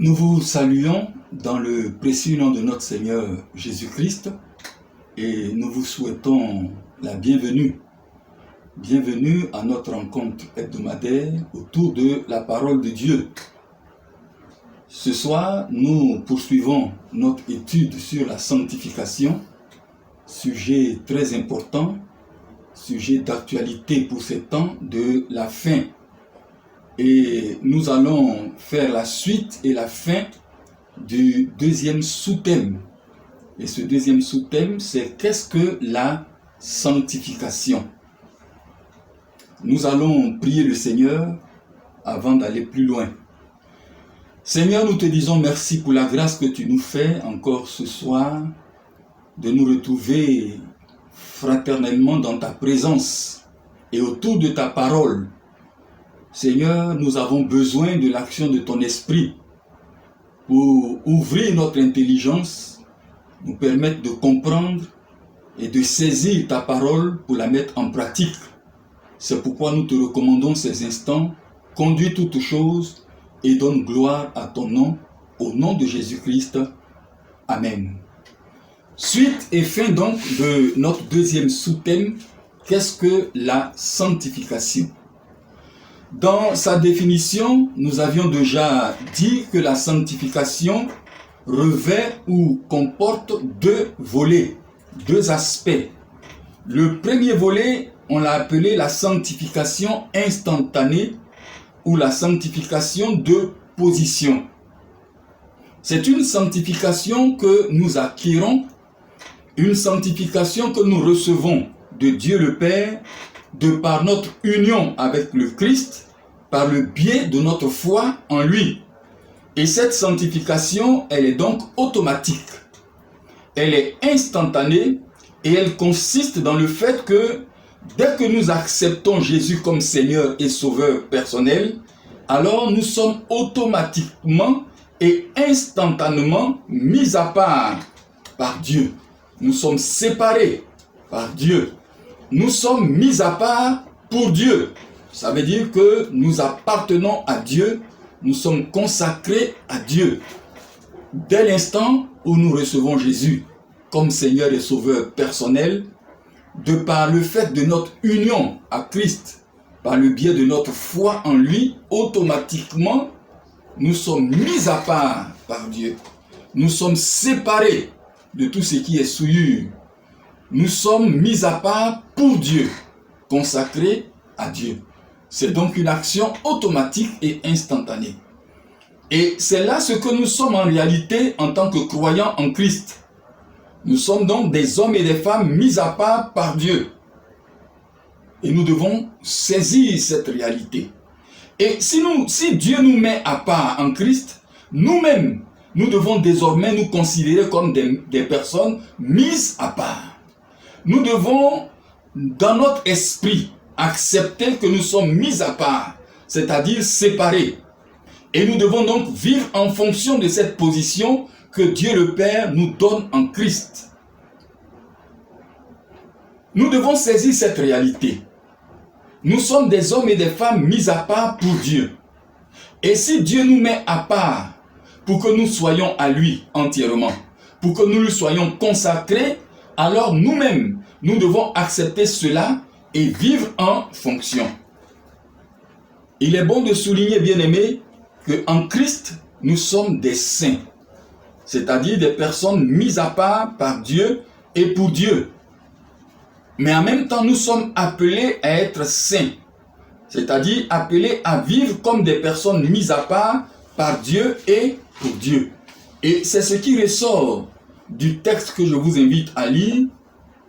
Nous vous saluons dans le précieux nom de notre Seigneur Jésus-Christ et nous vous souhaitons la bienvenue. Bienvenue à notre rencontre hebdomadaire autour de la parole de Dieu. Ce soir, nous poursuivons notre étude sur la sanctification, sujet très important, sujet d'actualité pour ces temps de la fin. Et nous allons faire la suite et la fin du deuxième sous-thème. Et ce deuxième sous-thème, c'est qu'est-ce que la sanctification? Nous allons prier le Seigneur avant d'aller plus loin. Seigneur, nous te disons merci pour la grâce que tu nous fais encore ce soir de nous retrouver fraternellement dans ta présence et autour de ta parole. Seigneur, nous avons besoin de l'action de ton esprit pour ouvrir notre intelligence, nous permettre de comprendre et de saisir ta parole pour la mettre en pratique. C'est pourquoi nous te recommandons ces instants. Conduis toutes choses et donne gloire à ton nom, au nom de Jésus-Christ. Amen. Suite et fin donc de notre deuxième sous-thème, qu'est-ce que la sanctification? Dans sa définition, nous avions déjà dit que la sanctification revêt ou comporte deux volets, deux aspects. Le premier volet, on l'a appelé la sanctification instantanée ou la sanctification de position. C'est une sanctification que nous acquérons, une sanctification que nous recevons de Dieu le Père, de par notre union avec le Christ, par le biais de notre foi en lui. Et cette sanctification, elle est donc automatique. Elle est instantanée et elle consiste dans le fait que dès que nous acceptons Jésus comme Seigneur et Sauveur personnel, alors nous sommes automatiquement et instantanément mis à part par Dieu. Nous sommes séparés par Dieu. Nous sommes mis à part pour Dieu. Ça veut dire que nous appartenons à Dieu, nous sommes consacrés à Dieu. Dès l'instant où nous recevons Jésus comme Seigneur et Sauveur personnel, de par le fait de notre union à Christ, par le biais de notre foi en lui, automatiquement, nous sommes mis à part par Dieu. Nous sommes séparés de tout ce qui est souillure. Nous sommes mis à part pour Dieu, consacrés à Dieu. C'est donc une action automatique et instantanée. Et c'est là ce que nous sommes en réalité en tant que croyants en Christ. Nous sommes donc des hommes et des femmes mis à part par Dieu. Et nous devons saisir cette réalité. Et si Dieu nous met à part en Christ, nous-mêmes, nous devons désormais nous considérer comme des personnes mises à part. Nous devons, dans notre esprit, accepter que nous sommes mis à part, c'est-à-dire séparés. Et nous devons donc vivre en fonction de cette position que Dieu le Père nous donne en Christ. Nous devons saisir cette réalité. Nous sommes des hommes et des femmes mis à part pour Dieu. Et si Dieu nous met à part pour que nous soyons à lui entièrement, pour que nous lui soyons consacrés, alors nous-mêmes, nous devons accepter cela et vivre en fonction. Il est bon de souligner, bien-aimés, qu'en Christ, nous sommes des saints, c'est-à-dire des personnes mises à part par Dieu et pour Dieu. Mais en même temps, nous sommes appelés à être saints, c'est-à-dire appelés à vivre comme des personnes mises à part par Dieu et pour Dieu. Et c'est ce qui ressort du texte que je vous invite à lire,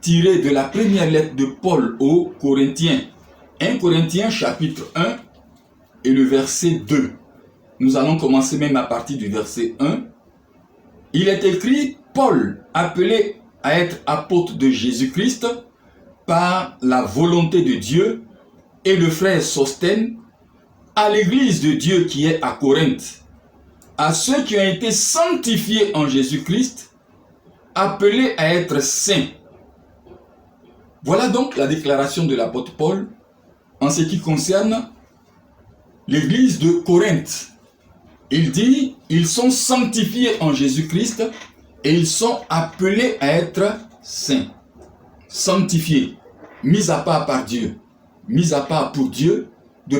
tiré de la première lettre de Paul aux Corinthiens. 1 Corinthiens chapitre 1 et le verset 2. Nous allons commencer même à partir du verset 1. Il est écrit, Paul, appelé à être apôtre de Jésus-Christ par la volonté de Dieu, et le frère Sosthène, à l'église de Dieu qui est à Corinthe, à ceux qui ont été sanctifiés en Jésus-Christ, appelés à être saints. Voilà donc la déclaration de l'apôtre Paul en ce qui concerne l'église de Corinthe. Il dit, ils sont sanctifiés en Jésus-Christ et ils sont appelés à être saints. Sanctifiés, mis à part par Dieu, mis à part pour Dieu,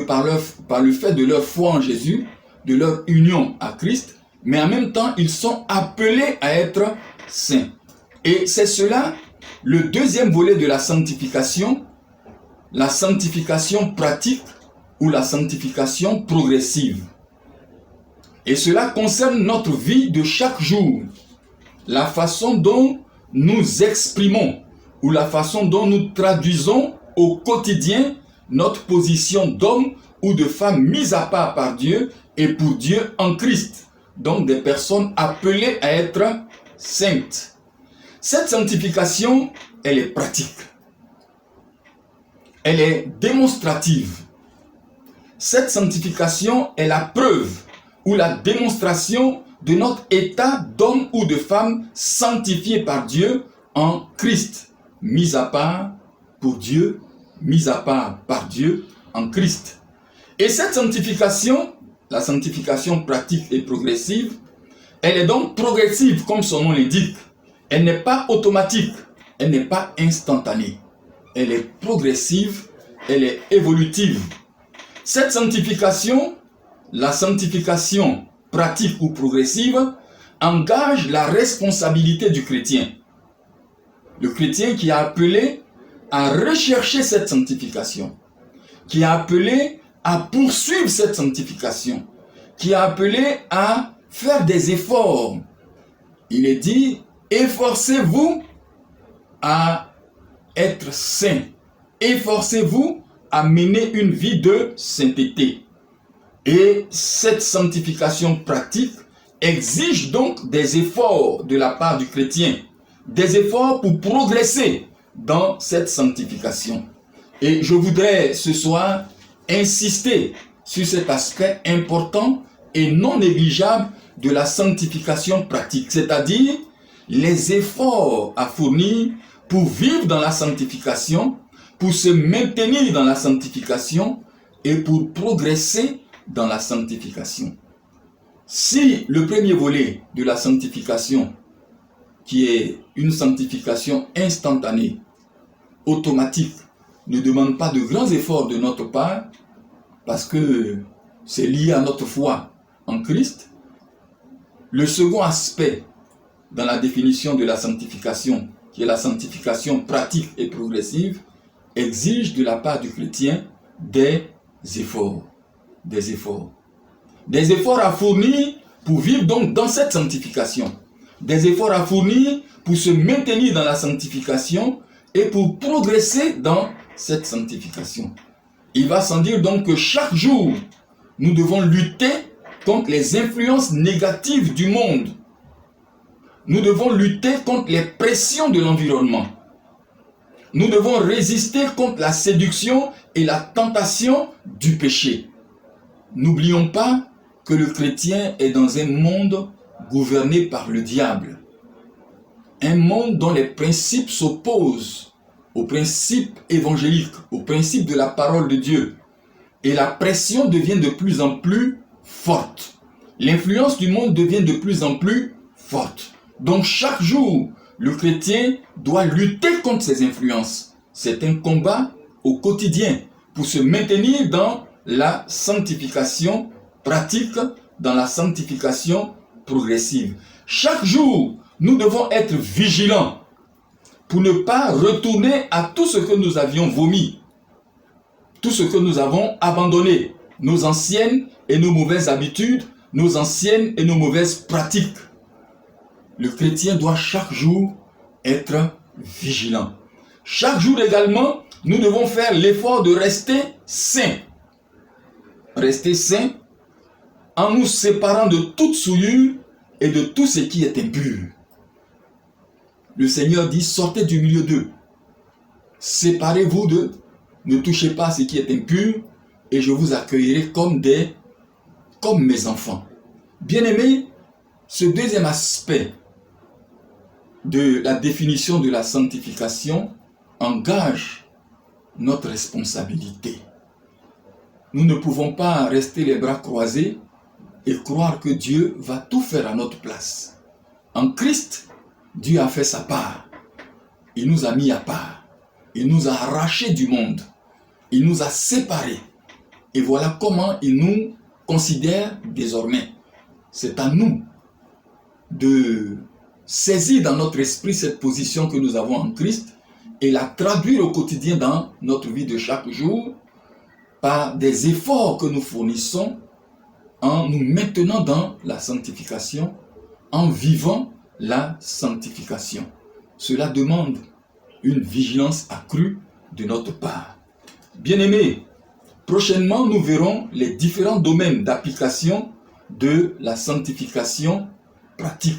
par le fait de leur foi en Jésus, de leur union à Christ, mais en même temps, ils sont appelés à être saints. Et c'est cela, le deuxième volet de la sanctification pratique ou la sanctification progressive. Et cela concerne notre vie de chaque jour, la façon dont nous exprimons ou la façon dont nous traduisons au quotidien notre position d'homme ou de femme mise à part par Dieu et pour Dieu en Christ. Donc des personnes appelées à être saintes. Cette sanctification, elle est pratique. Elle est démonstrative. Cette sanctification est la preuve ou la démonstration de notre état d'homme ou de femme sanctifié par Dieu en Christ, mis à part pour Dieu, mis à part par Dieu en Christ. Et cette sanctification, la sanctification pratique et progressive, elle est donc progressive comme son nom l'indique. Elle n'est pas automatique, elle n'est pas instantanée. Elle est progressive, elle est évolutive. Cette sanctification, la sanctification pratique ou progressive, engage la responsabilité du chrétien. Le chrétien qui est appelé à rechercher cette sanctification, qui est appelé à poursuivre cette sanctification, qui est appelé à faire des efforts. Il est dit, efforcez-vous à être saint. Efforcez-vous à mener une vie de sainteté. Et cette sanctification pratique exige donc des efforts de la part du chrétien, des efforts pour progresser dans cette sanctification. Et je voudrais ce soir insister sur cet aspect important et non négligeable de la sanctification pratique, c'est-à-dire les efforts à fournir pour vivre dans la sanctification, pour se maintenir dans la sanctification et pour progresser dans la sanctification. Si le premier volet de la sanctification, qui est une sanctification instantanée, automatique, ne demande pas de grands efforts de notre part, parce que c'est lié à notre foi en Christ, le second aspect dans la définition de la sanctification, qui est la sanctification pratique et progressive, exige de la part du chrétien des efforts. Des efforts. Des efforts à fournir pour vivre donc dans cette sanctification. Des efforts à fournir pour se maintenir dans la sanctification et pour progresser dans cette sanctification. Il va sans dire donc que chaque jour, nous devons lutter contre les influences négatives du monde. Nous devons lutter contre les pressions de l'environnement. Nous devons résister contre la séduction et la tentation du péché. N'oublions pas que le chrétien est dans un monde gouverné par le diable. Un monde dont les principes s'opposent aux principes évangéliques, aux principes de la parole de Dieu. Et la pression devient de plus en plus forte. L'influence du monde devient de plus en plus forte. Donc chaque jour, le chrétien doit lutter contre ces influences. C'est un combat au quotidien pour se maintenir dans la sanctification pratique, dans la sanctification progressive. Chaque jour, nous devons être vigilants pour ne pas retourner à tout ce que nous avions vomi, tout ce que nous avons abandonné, nos anciennes et nos mauvaises habitudes, nos anciennes et nos mauvaises pratiques. Le chrétien doit chaque jour être vigilant. Chaque jour également, nous devons faire l'effort de rester saints. Rester saints en nous séparant de toute souillure et de tout ce qui est impur. Le Seigneur dit, sortez du milieu d'eux. Séparez-vous d'eux. Ne touchez pas à ce qui est impur et je vous accueillerai comme mes enfants. Bien-aimés, ce deuxième aspect de la définition de la sanctification engage notre responsabilité. Nous ne pouvons pas rester les bras croisés et croire que Dieu va tout faire à notre place. En Christ, Dieu a fait sa part. Il nous a mis à part. Il nous a arrachés du monde. Il nous a séparés. Et voilà comment il nous considère désormais. C'est à nous de saisir dans notre esprit cette position que nous avons en Christ et la traduire au quotidien dans notre vie de chaque jour par des efforts que nous fournissons en nous maintenant dans la sanctification, en vivant la sanctification. Cela demande une vigilance accrue de notre part. Bien-aimés, prochainement nous verrons les différents domaines d'application de la sanctification pratique.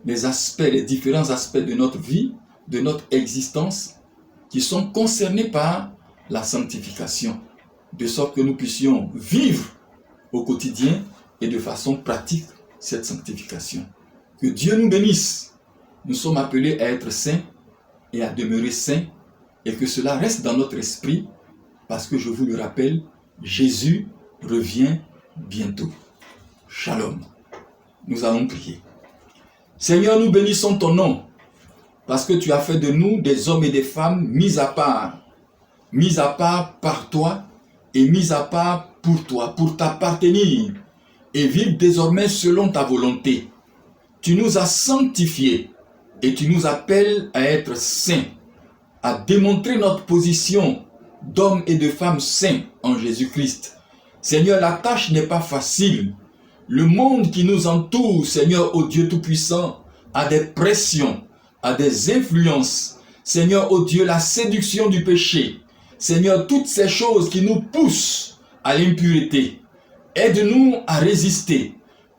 Les différents aspects de notre vie, de notre existence, qui sont concernés par la sanctification, de sorte que nous puissions vivre au quotidien et de façon pratique cette sanctification. Que Dieu nous bénisse. Nous sommes appelés à être saints et à demeurer saints, et que cela reste dans notre esprit, parce que je vous le rappelle, Jésus revient bientôt. Shalom. Nous allons prier. Seigneur, nous bénissons ton nom, parce que tu as fait de nous des hommes et des femmes mis à part par toi, et mis à part pour toi, pour t'appartenir, et vivre désormais selon ta volonté. Tu nous as sanctifiés, et tu nous appelles à être saints, à démontrer notre position d'hommes et de femmes saints en Jésus-Christ. Seigneur, la tâche n'est pas facile. Le monde qui nous entoure, Seigneur, ô Dieu Tout-Puissant, a des pressions, a des influences. Seigneur, ô Dieu, la séduction du péché. Seigneur, toutes ces choses qui nous poussent à l'impureté. Aide-nous à résister.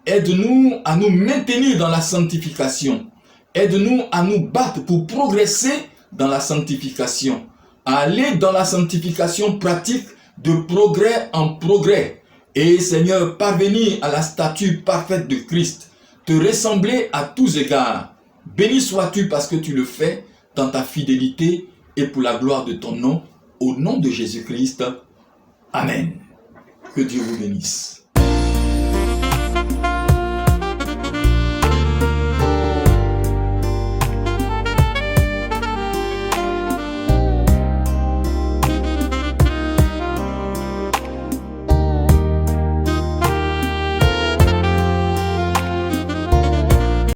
Aide-nous à nous maintenir dans la sanctification. Aide-nous à nous battre pour progresser dans la sanctification. À aller dans la sanctification pratique de progrès en progrès. Et Seigneur, parvenir à la stature parfaite de Christ. Te ressembler à tous égards. Béni sois-tu parce que tu le fais dans ta fidélité et pour la gloire de ton nom. Au nom de Jésus-Christ. Amen. Que Dieu vous bénisse.